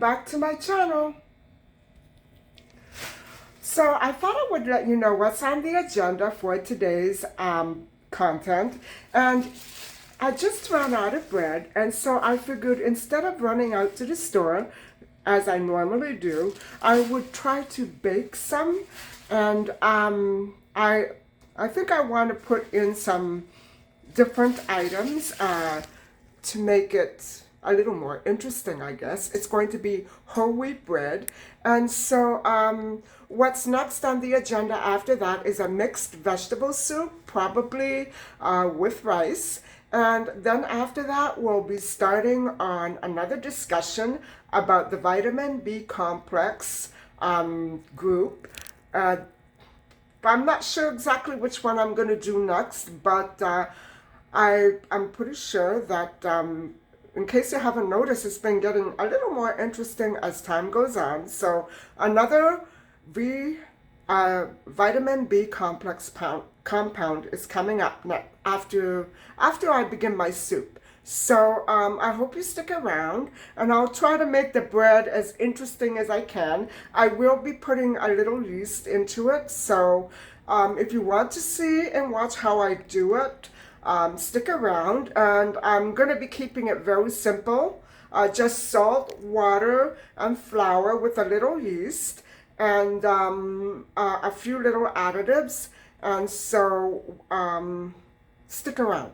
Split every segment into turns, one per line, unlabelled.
back to my channel. So I thought I would let you know what's on the agenda for today's content. And I just ran out of bread, and so I figured instead of running out to the store, as I normally do, I would try to bake some. And I think I want to put in some different items to make it a little more interesting, I guess. It's going to be whole wheat bread. And so what's next on the agenda after that is a mixed vegetable soup, probably with rice. And then after that, we'll be starting on another discussion about the vitamin B complex group. I'm not sure exactly which one I'm going to do next, but I'm pretty sure that in case you haven't noticed, it's been getting a little more interesting as time goes on. So another vitamin B complex compound is coming up after I begin my soup. So I hope you stick around, and I'll try to make the bread as interesting as I can. I will be putting a little yeast into it, so if you want to see and watch how I do it, stick around. And I'm going to be keeping it very simple, just salt, water, and flour with a little yeast, and a few little additives. And so stick around.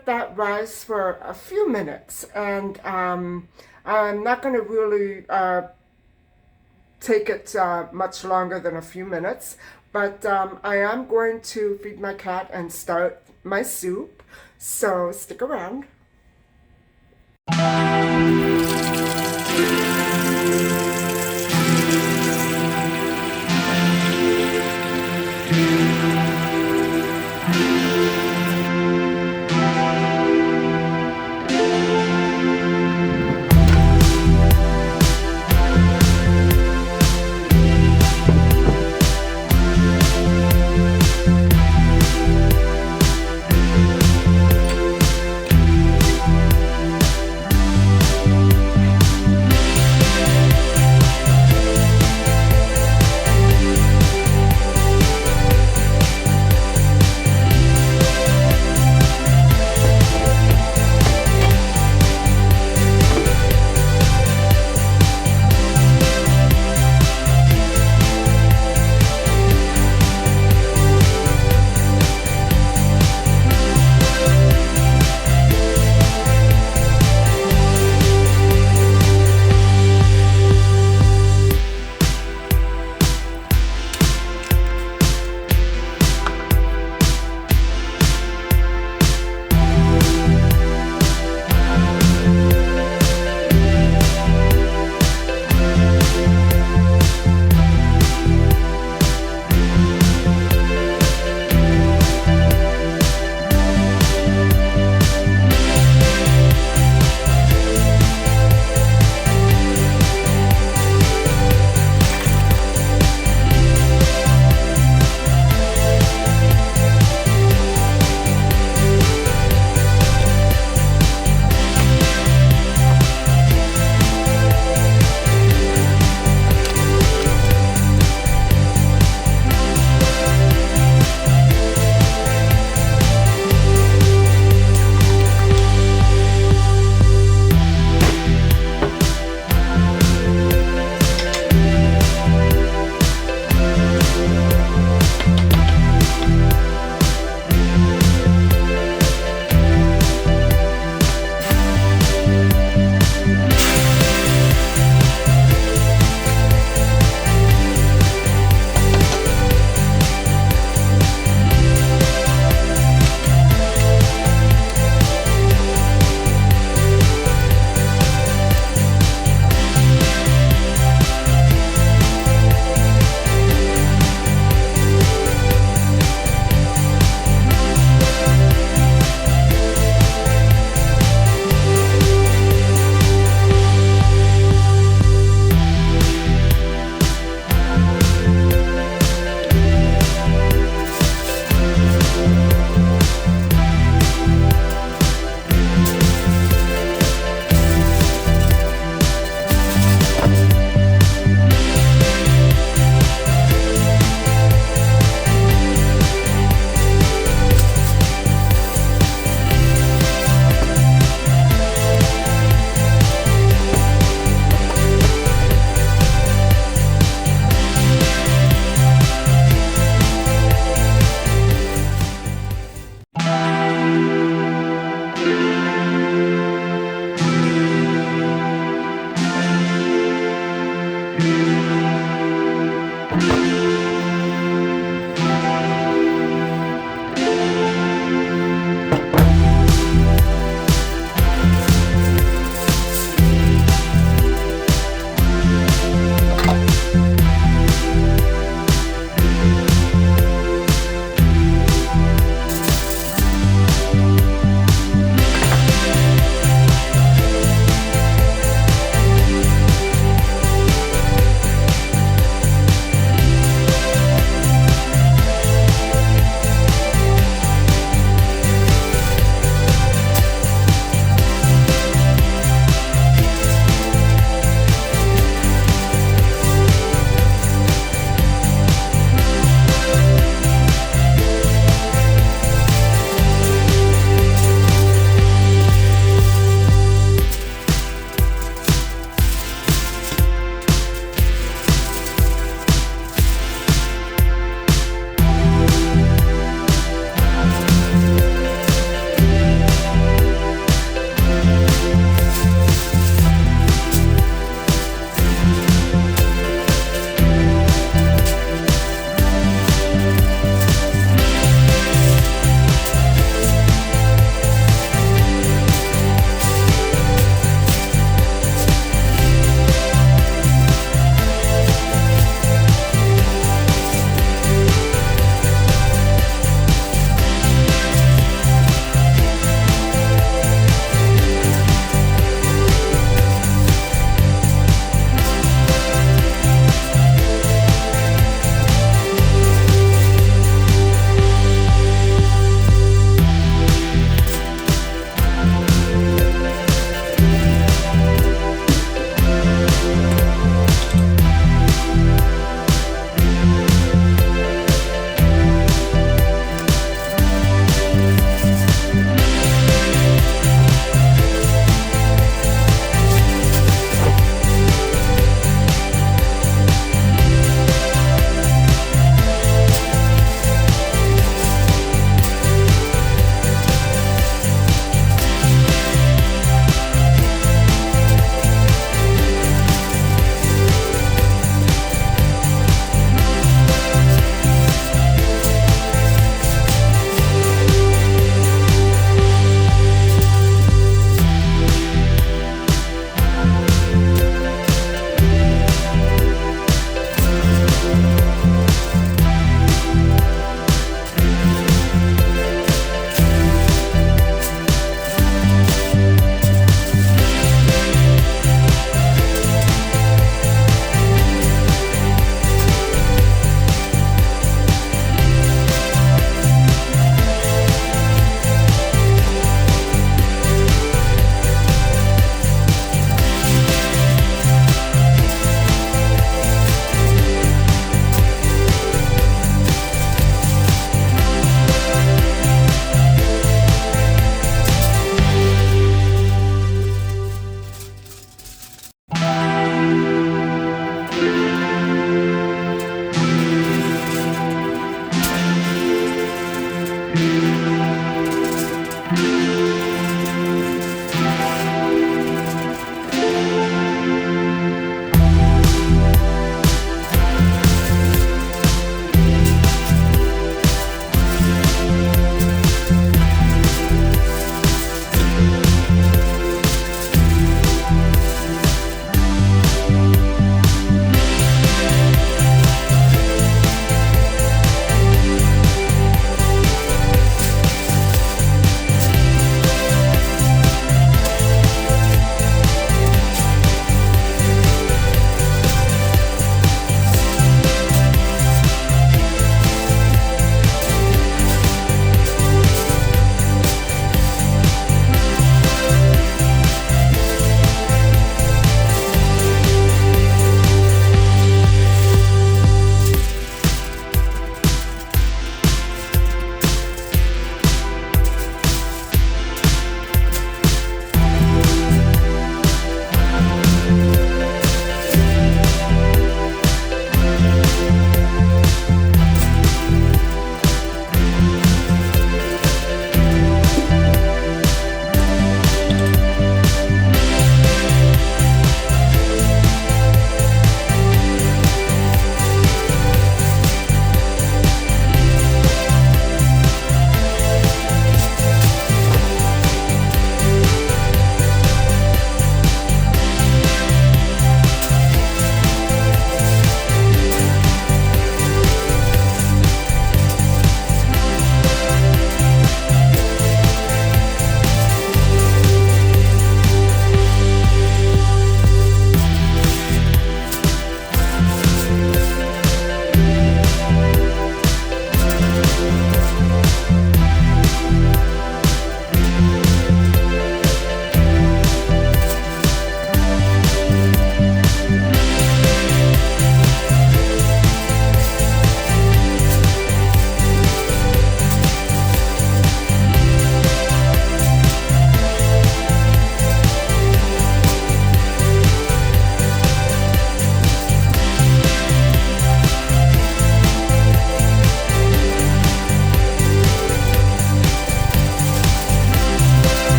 let that rise for a few minutes, and I'm not going to really take it much longer than a few minutes, but I am going to feed my cat and start my soup, so stick around.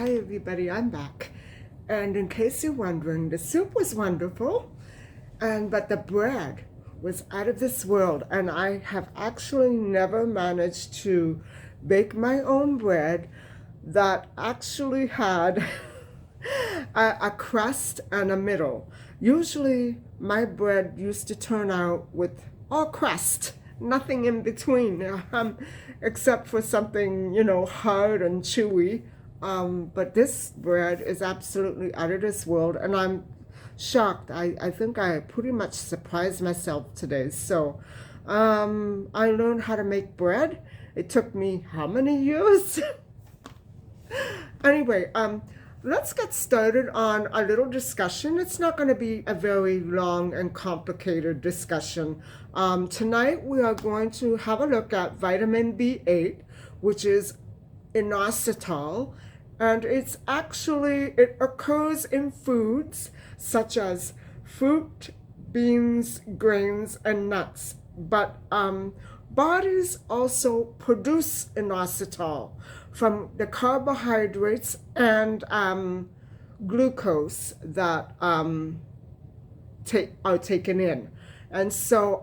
Hi everybody, I'm back. And in case you're wondering, the soup was wonderful, but the bread was out of this world. And I have actually never managed to bake my own bread that actually had a crust and a middle. Usually my bread used to turn out with all crust, nothing in between, except for something, hard and chewy. But this bread is absolutely out of this world, and I'm shocked. I think I pretty much surprised myself today. So I learned how to make bread. It took me how many years? Anyway, let's get started on a little discussion. It's not going to be a very long and complicated discussion. Tonight we are going to have a look at vitamin B8, which is inositol, and it occurs in foods such as fruit, beans, grains, and nuts. But bodies also produce inositol from the carbohydrates and glucose that are taken in. And so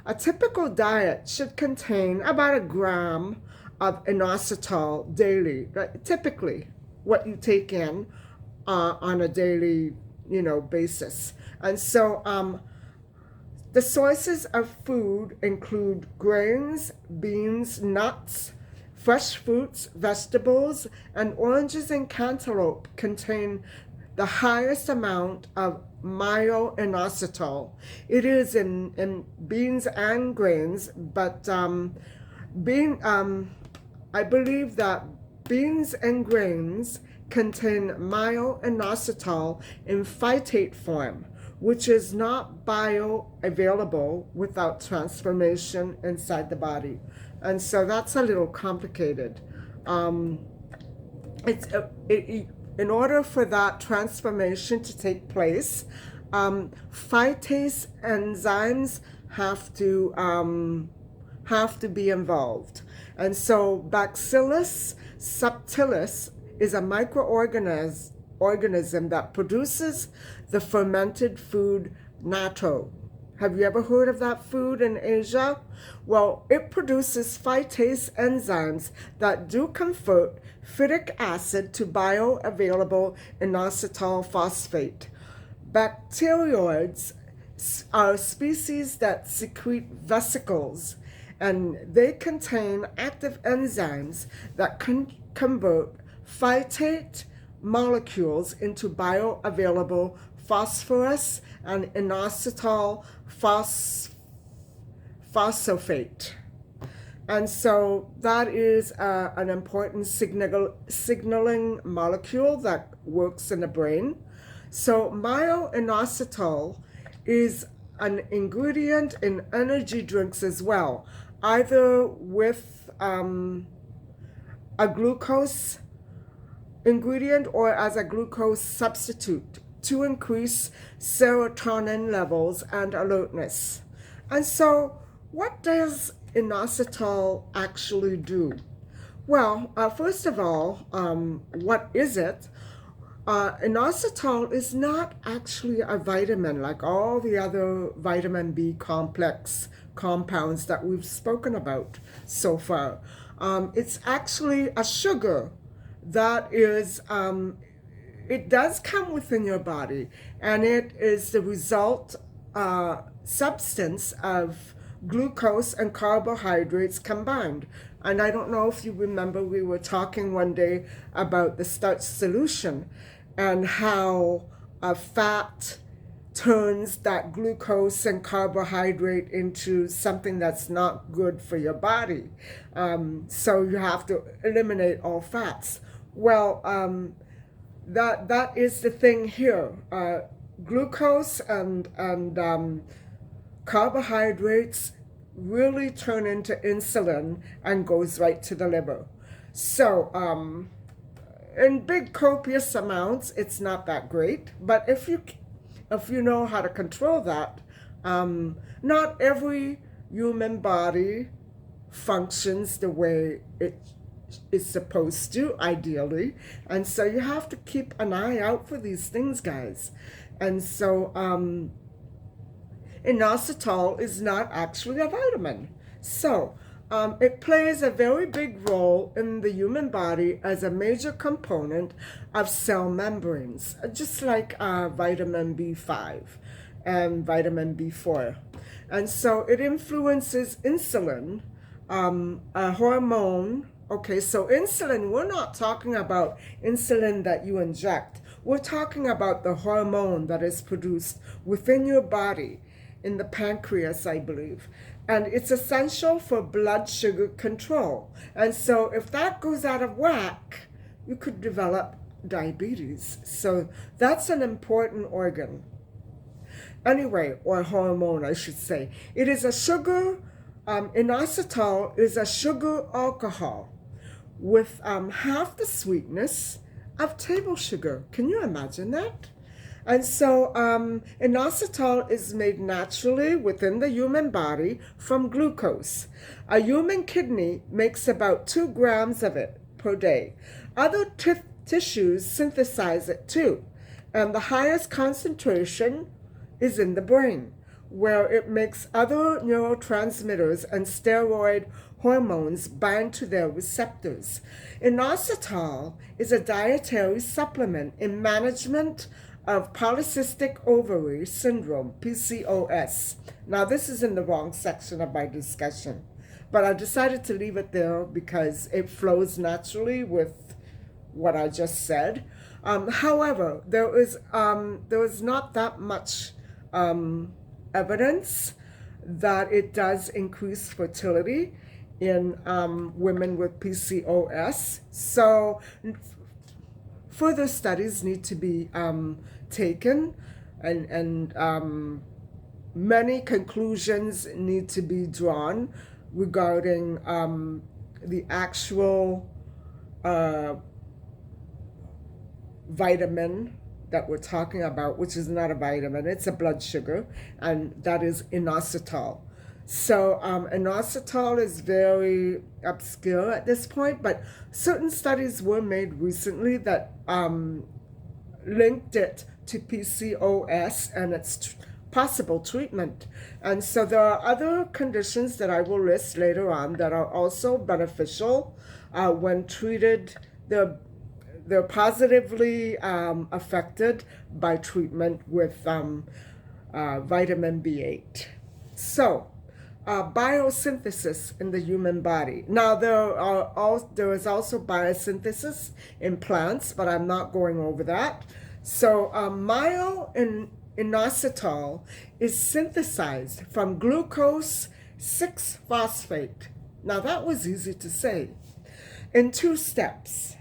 a typical diet should contain about 1 gram of inositol daily, typically what you take in on a daily basis. And so the sources of food include grains, beans, nuts, fresh fruits, vegetables, and oranges and cantaloupe contain the highest amount of myo-inositol. It is in beans and grains, but I believe that beans and grains contain myo-inositol in phytate form, which is not bioavailable without transformation inside the body. And so that's a little complicated. In order for that transformation to take place, phytase enzymes have to be involved. And so Bacillus subtilis is a microorganism that produces the fermented food natto. Have you ever heard of that food in Asia? Well, it produces phytase enzymes that do convert phytic acid to bioavailable inositol phosphate. Bacteroids are species that secrete vesicles, and they contain active enzymes that can convert phytate molecules into bioavailable phosphorus and inositol phosphate. And so that is an important signaling molecule that works in the brain. So myo-inositol is an ingredient in energy drinks as well, either with a glucose ingredient or as a glucose substitute to increase serotonin levels and alertness. And so what does inositol actually do? Well, first of all, what is it? Inositol is not actually a vitamin like all the other vitamin B complex compounds that we've spoken about so far. It's actually a sugar that is, it does come within your body, and it is the result substance of glucose and carbohydrates combined. And I don't know if you remember, we were talking one day about the starch solution and how a fat turns that glucose and carbohydrate into something that's not good for your body. So you have to eliminate all fats. Well, that is the thing here. Glucose and carbohydrates really turn into insulin and goes right to the liver. So in big copious amounts, it's not that great. But if you know how to control that, not every human body functions the way it is supposed to, ideally. And so you have to keep an eye out for these things, guys. And so inositol is not actually a vitamin. So it plays a very big role in the human body as a major component of cell membranes, just like vitamin B5 and vitamin B4. And so it influences insulin, a hormone. Okay, so insulin, we're not talking about insulin that you inject. We're talking about the hormone that is produced within your body, in the pancreas, I believe. And it's essential for blood sugar control. And so if that goes out of whack, you could develop diabetes. So that's an important organ. Anyway, or hormone, I should say. It is a sugar, inositol is a sugar alcohol with half the sweetness of table sugar. Can you imagine that? And so inositol is made naturally within the human body from glucose. A human kidney makes about 2 grams of it per day. Other tissues synthesize it too. And the highest concentration is in the brain, where it makes other neurotransmitters and steroid hormones bind to their receptors. Inositol is a dietary supplement in management of polycystic ovary syndrome, PCOS. Now, this is in the wrong section of my discussion, but I decided to leave it there because it flows naturally with what I just said. However, there is not that much evidence that it does increase fertility in women with PCOS. So further studies need to be taken, and many conclusions need to be drawn regarding the actual vitamin that we're talking about, which is not a vitamin, it's a blood sugar, and that is inositol. So inositol is very obscure at this point, but certain studies were made recently that linked it to PCOS and its possible treatment. And so there are other conditions that I will list later on that are also beneficial when treated. They're positively affected by treatment with vitamin B8. So, biosynthesis in the human body. Now, there is also biosynthesis in plants, but I'm not going over that. So, myo-inositol is synthesized from glucose 6-phosphate. Now, that was easy to say. In 2 steps.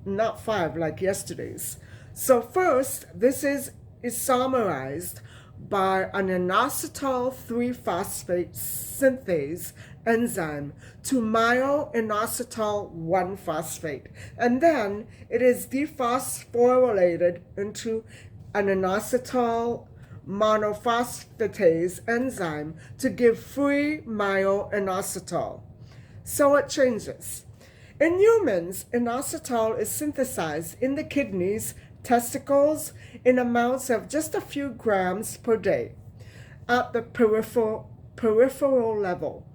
Not 5 like yesterday's. So first, this is isomerized by an inositol 3-phosphate synthase enzyme to myo-inositol 1-phosphate. And then it is dephosphorylated into an inositol monophosphatase enzyme to give free myo-inositol. So it changes. In humans, inositol is synthesized in the kidneys, testicles, in amounts of just a few grams per day at the peripheral level.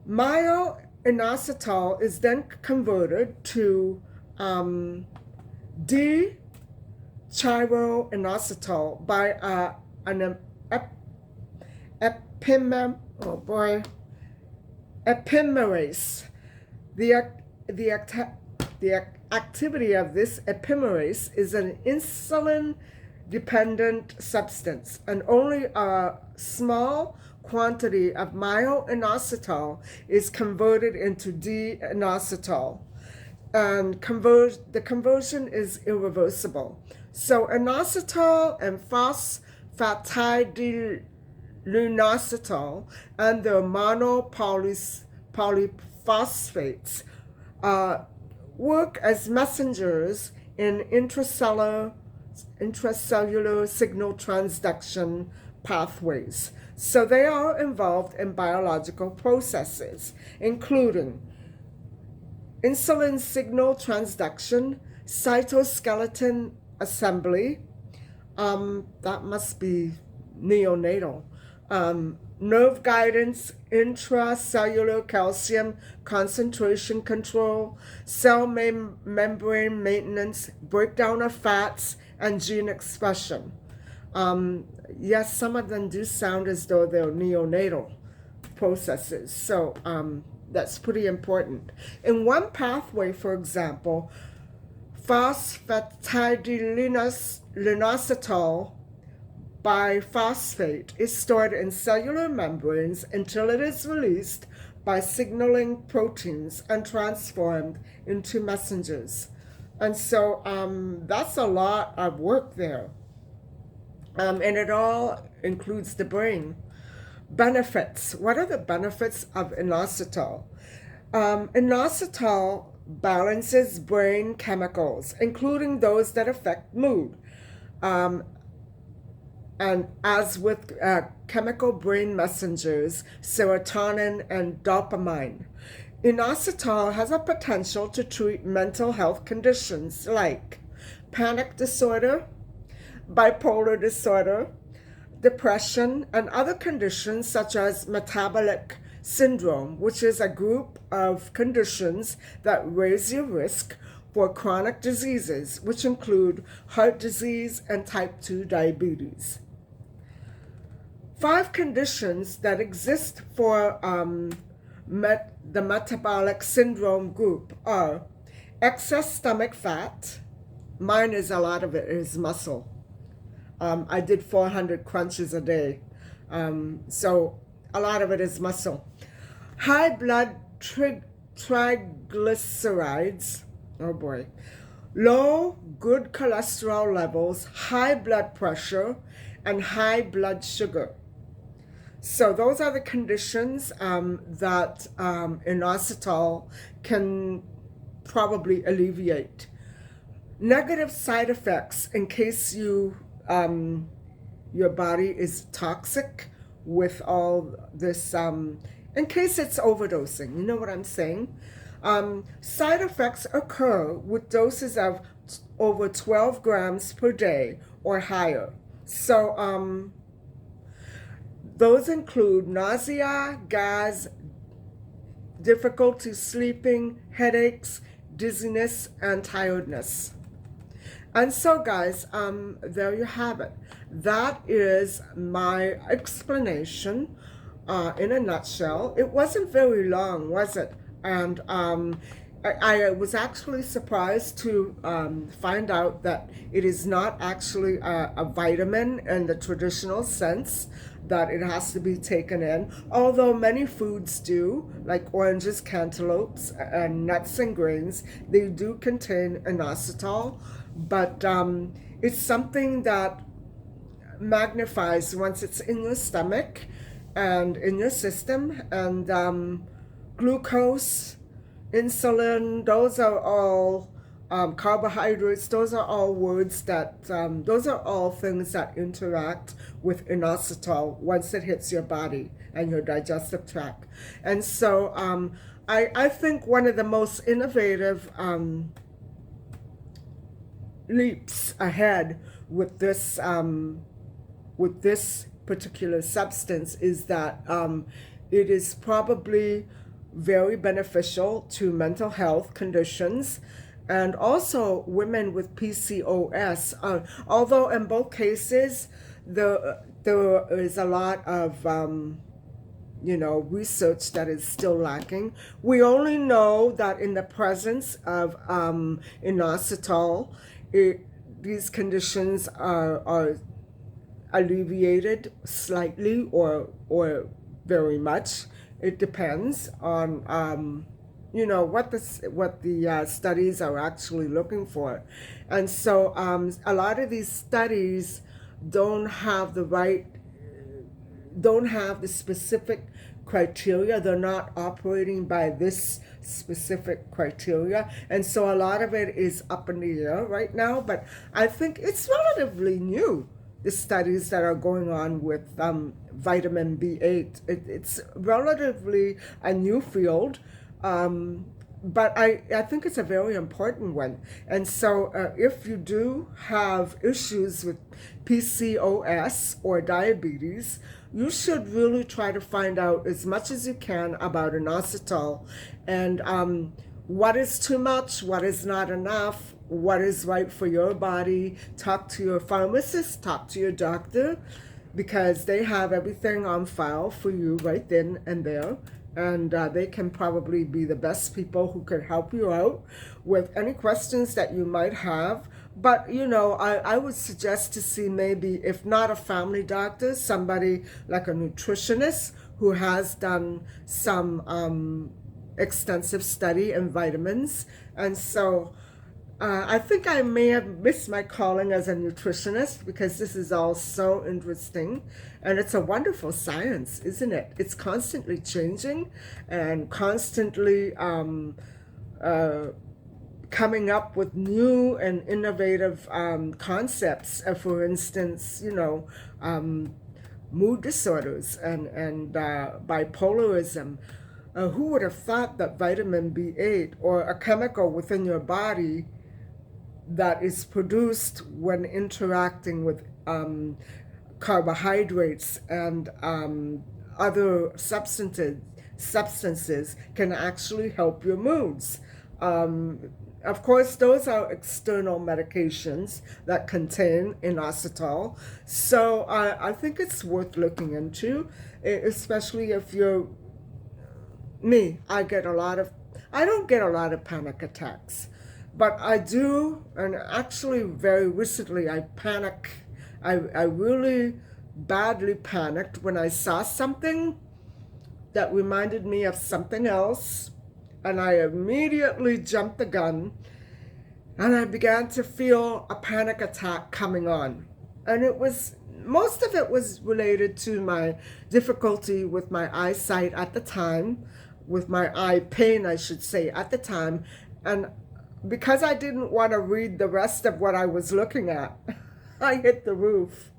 Myo-inositol is then converted to d-chiroinositol by an epimerase. The activity of this epimerase is an insulin-dependent substance, and only a small quantity of myo-inositol is converted into d-inositol, and the conversion is irreversible. So inositol and phosphatidylinositol and their monopolyphosphates work as messengers in intracellular signal transduction pathways. So they are involved in biological processes, including insulin signal transduction, cytoskeleton assembly, that must be neonatal, nerve guidance, intracellular calcium concentration control, cell membrane maintenance, breakdown of fats, and gene expression. Yes, some of them do sound as though they're neonatal processes, so that's pretty important. In one pathway, for example, phosphatidyllinositol biphosphate is stored in cellular membranes until it is released by signaling proteins and transformed into messengers. And so that's a lot of work there. And it all includes the brain. Benefits. What are the benefits of inositol? Inositol balances brain chemicals, including those that affect mood. And as with chemical brain messengers, serotonin and dopamine, inositol has a potential to treat mental health conditions like panic disorder, bipolar disorder, depression, and other conditions such as metabolic syndrome, which is a group of conditions that raise your risk for chronic diseases, which include heart disease and type 2 diabetes. 5 conditions that exist for the metabolic syndrome group are excess stomach fat. Mine is, a lot of it is muscle. I did 400 crunches a day. So a lot of it is muscle. High blood triglycerides. Oh boy. Low good cholesterol levels, high blood pressure, and high blood sugar. So those are the conditions that inositol can probably alleviate. Negative side effects, in case your body is toxic with all this, in case it's overdosing, you know what I'm saying? Side effects occur with doses of over 12 grams per day or higher. So those include nausea, gas, difficulty sleeping, headaches, dizziness, and tiredness. And so, guys, there you have it. That is my explanation in a nutshell. It wasn't very long, was it? And I was actually surprised to find out that it is not actually a vitamin in the traditional sense, that it has to be taken in, although many foods do, like oranges, cantaloupes, and nuts and grains, they do contain inositol, but it's something that magnifies once it's in your stomach and in your system. And glucose, insulin, those are all carbohydrates, those are all words that, those are all things that interact with inositol once it hits your body and your digestive tract. And so I think one of the most innovative leaps ahead with this particular substance is that it is probably very beneficial to mental health conditions, and also women with PCOS. Although in both cases there is a lot of research that is still lacking. We only know that in the presence of inositol, these conditions are alleviated slightly or very much. It depends on what the studies are actually looking for. And so a lot of these studies don't have the specific criteria. They're not operating by this specific criteria, and so a lot of it is up in the air right now. But I think it's relatively new, the studies that are going on with vitamin B8. It's relatively a new field. but I think it's a very important one. And so if you do have issues with PCOS or diabetes, you should really try to find out as much as you can about inositol and what is too much, what is not enough, what is right for your body. Talk to your pharmacist, talk to your doctor, because they have everything on file for you right then and there. And they can probably be the best people who can help you out with any questions that you might have. But, you know, I would suggest to see maybe, if not a family doctor, somebody like a nutritionist who has done some extensive study in vitamins. And so I think I may have missed my calling as a nutritionist, because this is all so interesting, and it's a wonderful science, isn't it? It's constantly changing and constantly coming up with new and innovative concepts. For instance, you know, mood disorders and bipolarism. Who would have thought that vitamin B8, or a chemical within your body that is produced when interacting with carbohydrates and other substances, can actually help your moods. Of course, those are external medications that contain inositol. So I think it's worth looking into, especially if you're me. I don't get a lot of panic attacks. But I do, and actually very recently I really badly panicked when I saw something that reminded me of something else, and I immediately jumped the gun, and I began to feel a panic attack coming on. And most of it was related to my difficulty with my eyesight at the time, with my eye pain, I should say, at the time. And because I didn't want to read the rest of what I was looking at, I hit the roof.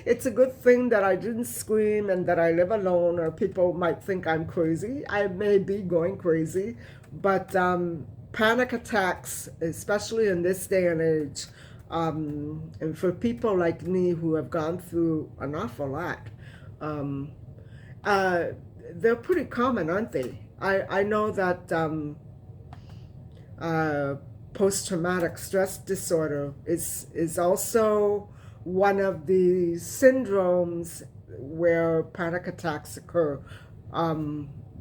It's a good thing that I didn't scream and that I live alone, or people might think I'm crazy. I may be going crazy, but panic attacks, especially in this day and age, and for people like me who have gone through an awful lot, they're pretty common, aren't they? I know that post-traumatic stress disorder is also one of the syndromes where panic attacks occur,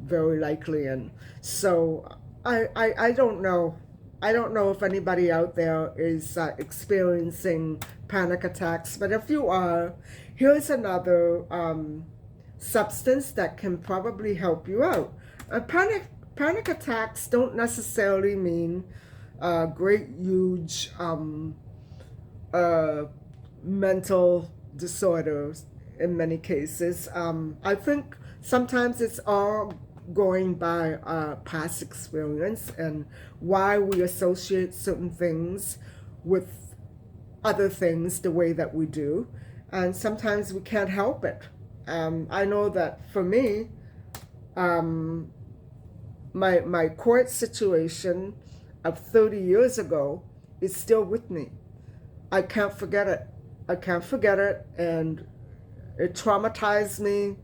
very likely. And so I don't know. I don't know if anybody out there is experiencing panic attacks, but if you are, here's another substance that can probably help you out. Panic attacks don't necessarily mean great, huge mental disorders in many cases. I think sometimes it's all going by past experience and why we associate certain things with other things the way that we do. And sometimes we can't help it. I know that for me, my court situation of 30 years ago is still with me. I can't forget it. I can't forget it, and it traumatized me.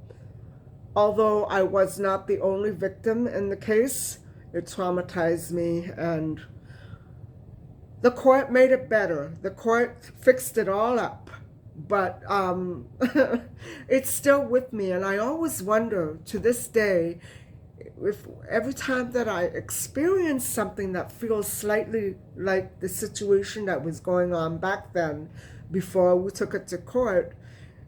Although I was not the only victim in the case, it traumatized me, and the court made it better. The court fixed it all up, but it's still with me, and I always wonder to this day, if every time that I experience something that feels slightly like the situation that was going on back then, before we took it to court,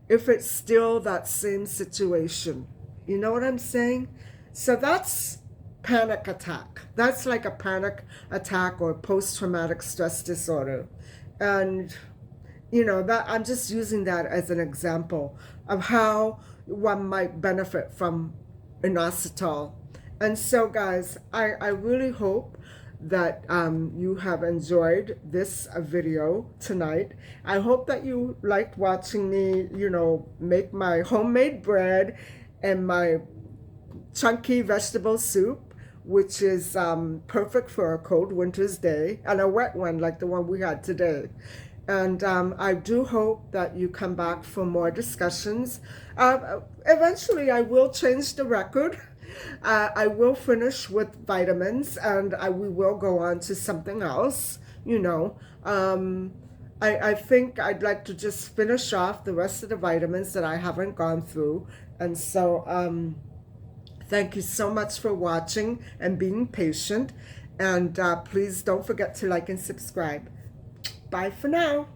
if it's still that same situation. You know what I'm saying? So that's panic attack. That's like a panic attack or post-traumatic stress disorder. And, you know, that I'm just using that as an example of how one might benefit from inositol. And so, guys, I really hope that you have enjoyed this video tonight. I hope that you liked watching me, you know, make my homemade bread and my chunky vegetable soup which is perfect for a cold winter's day, and a wet one like the one we had today. And I do hope that you come back for more discussions. Eventually, I will change the record. I will finish with vitamins, and we will go on to something else, you know. I think I'd like to just finish off the rest of the vitamins that I haven't gone through. And so, thank you so much for watching and being patient. And please don't forget to like and subscribe. Bye for now.